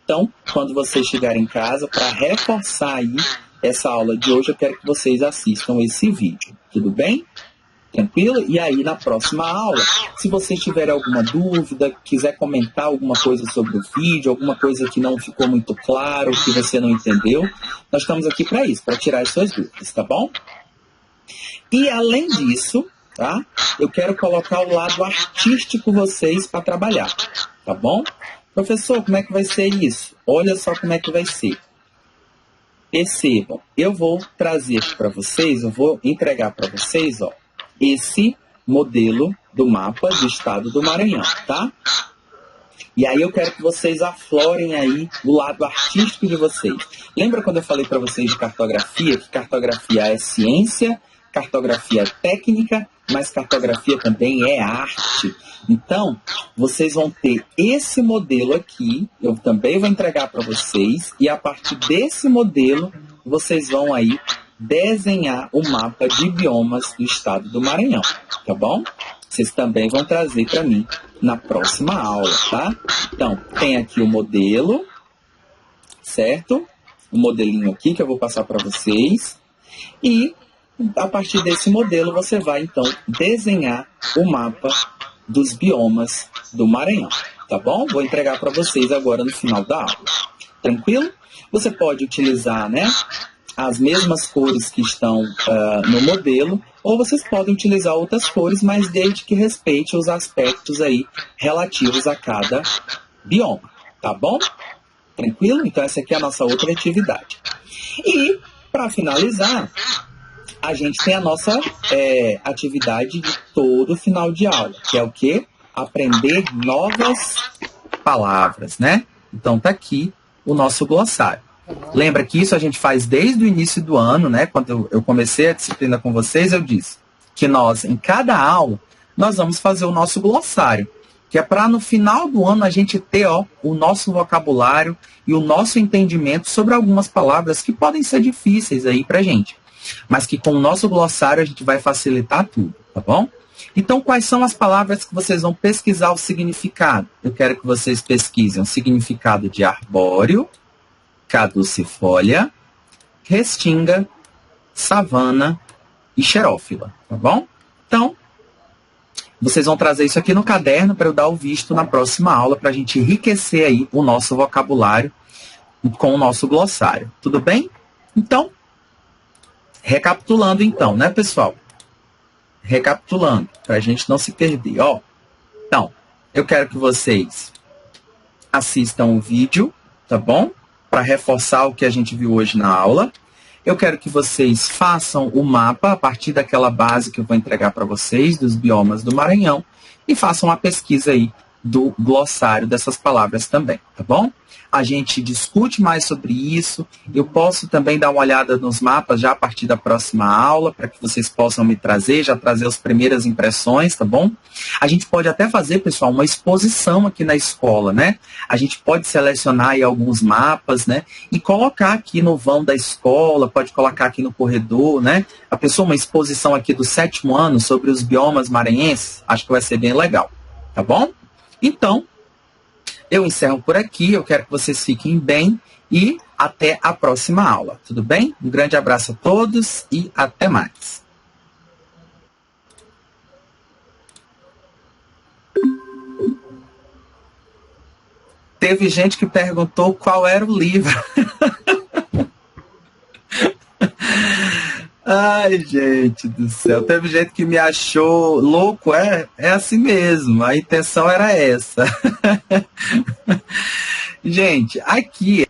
[SPEAKER 1] Então, quando vocês chegarem em casa, para reforçar aí essa aula de hoje, eu quero que vocês assistam esse vídeo, tudo bem? Tranquilo? E aí, na próxima aula, se vocês tiverem alguma dúvida, quiser comentar alguma coisa sobre o vídeo, alguma coisa que não ficou muito claro, que você não entendeu, nós estamos aqui para isso, para tirar as suas dúvidas, tá bom? E, além disso, tá? Eu quero colocar o lado artístico vocês para trabalhar, tá bom? Professor, como é que vai ser isso? Olha só como é que vai ser. Percebam, eu vou trazer aqui para vocês, eu vou entregar para vocês, ó, esse modelo do mapa do estado do Maranhão, tá? E aí eu quero que vocês aflorem aí o lado artístico de vocês. Lembra quando eu falei para vocês de cartografia, que cartografia é ciência, cartografia é técnica, mas cartografia também é arte. Então, vocês vão ter esse modelo aqui, eu também vou entregar para vocês, e a partir desse modelo, vocês vão aí desenhar o mapa de biomas do estado do Maranhão, tá bom? Vocês também vão trazer para mim na próxima aula, tá? Então, tem aqui o modelo, certo? O modelinho aqui que eu vou passar para vocês. E, a partir desse modelo, você vai, então, desenhar o mapa dos biomas do Maranhão, tá bom? Vou entregar para vocês agora no final da aula. Tranquilo? Você pode utilizar, né, as mesmas cores que estão no modelo, ou vocês podem utilizar outras cores, mas desde que respeite os aspectos aí relativos a cada bioma, tá bom? Tranquilo? Então, essa aqui é a nossa outra atividade. E, para finalizar, a gente tem a nossa atividade de todo final de aula, que é o quê? Aprender novas palavras, né? Então, tá aqui o nosso glossário. Lembra que isso a gente faz desde o início do ano, né? Quando eu comecei a disciplina com vocês, eu disse que nós, em cada aula, nós vamos fazer o nosso glossário, que é para no final do ano a gente ter o nosso vocabulário e o nosso entendimento sobre algumas palavras que podem ser difíceis aí pra gente, mas que com o nosso glossário a gente vai facilitar tudo, tá bom? Então, quais são as palavras que vocês vão pesquisar o significado? Eu quero que vocês pesquisem o significado de arbóreo, caducifólia, restinga, savana e xerófila, tá bom? Então, vocês vão trazer isso aqui no caderno para eu dar o visto na próxima aula, para a gente enriquecer aí o nosso vocabulário com o nosso glossário. Tudo bem? Então, recapitulando então, né, pessoal? Recapitulando, para a gente não se perder. Então, eu quero que vocês assistam o vídeo, tá bom? Para reforçar o que a gente viu hoje na aula. Eu quero que vocês façam o mapa a partir daquela base que eu vou entregar para vocês, dos biomas do Maranhão, e façam a pesquisa aí do glossário dessas palavras também, tá bom? A gente discute mais sobre isso. Eu posso também dar uma olhada nos mapas já a partir da próxima aula, para que vocês possam me trazer, já trazer as primeiras impressões, tá bom? A gente pode até fazer, pessoal, uma exposição aqui na escola, né? A gente pode selecionar aí alguns mapas, né? E colocar aqui no vão da escola, pode colocar aqui no corredor, né? A pessoa, uma exposição aqui do 7º ano sobre os biomas maranhenses, acho que vai ser bem legal, tá bom? Então, eu encerro por aqui, eu quero que vocês fiquem bem e até a próxima aula, tudo bem? Um grande abraço a todos e até mais. Teve gente que perguntou qual era o livro. Ai, gente do céu, teve gente que me achou louco, é assim mesmo, a intenção era essa. Gente, aqui